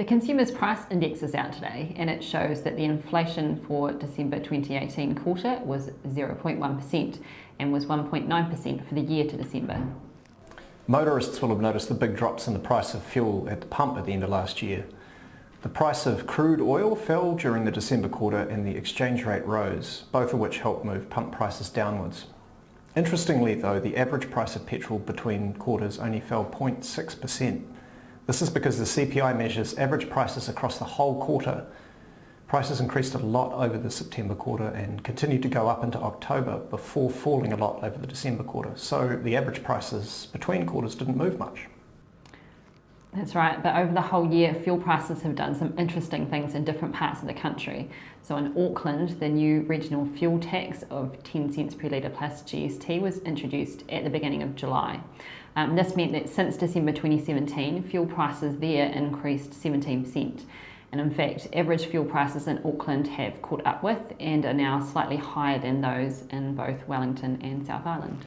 The Consumers Price Index is out today, and it shows that the inflation for December 2018 quarter was 0.1% and was 1.9% for the year to December. Motorists will have noticed the big drops in the price of fuel at the pump at the end of last year. The price of crude oil fell during the December quarter and the exchange rate rose, both of which helped move pump prices downwards. Interestingly though, the average price of petrol between quarters only fell 0.6%. This is because the CPI measures average prices across the whole quarter. Prices increased a lot over the September quarter and continued to go up into October before falling a lot over the December quarter. So the average prices between quarters didn't move much. That's right, but over the whole year, fuel prices have done some interesting things in different parts of the country. So in Auckland, the new regional fuel tax of 10 cents per litre plus GST was introduced at the beginning of July. This meant that since December 2017, fuel prices there increased 17%. And in fact, average fuel prices in Auckland have caught up with and are now slightly higher than those in both Wellington and South Island.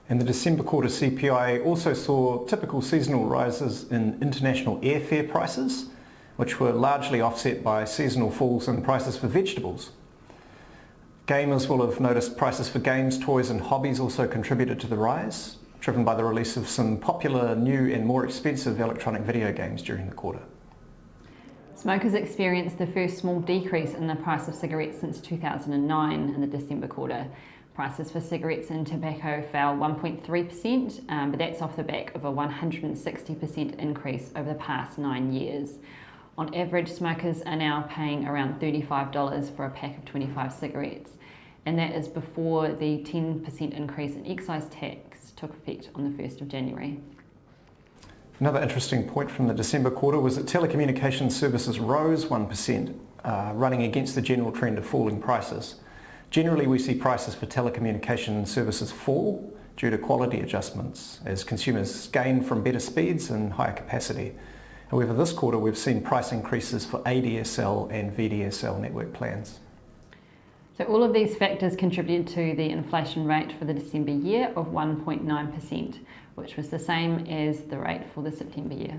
And the December quarter CPI also saw typical seasonal rises in international airfare prices, which were largely offset by seasonal falls in prices for vegetables. Gamers will have noticed prices for games, toys and hobbies also contributed to the rise, driven by the release of some popular new and more expensive electronic video games during the quarter. Smokers experienced the first small decrease in the price of cigarettes since 2009 in the December quarter. Prices for cigarettes and tobacco fell 1.3%, but that's off the back of a 160% increase over the past 9 years. On average, smokers are now paying around $35 for a pack of 25 cigarettes, and that is before the 10% increase in excise tax took effect on the 1st of January. Another interesting point from the December quarter was that telecommunications services rose 1%, running against the general trend of falling prices. Generally, we see prices for telecommunication services fall due to quality adjustments as consumers gain from better speeds and higher capacity. However, this quarter we've seen price increases for ADSL and VDSL network plans. So all of these factors contributed to the inflation rate for the December year of 1.9%, which was the same as the rate for the September year.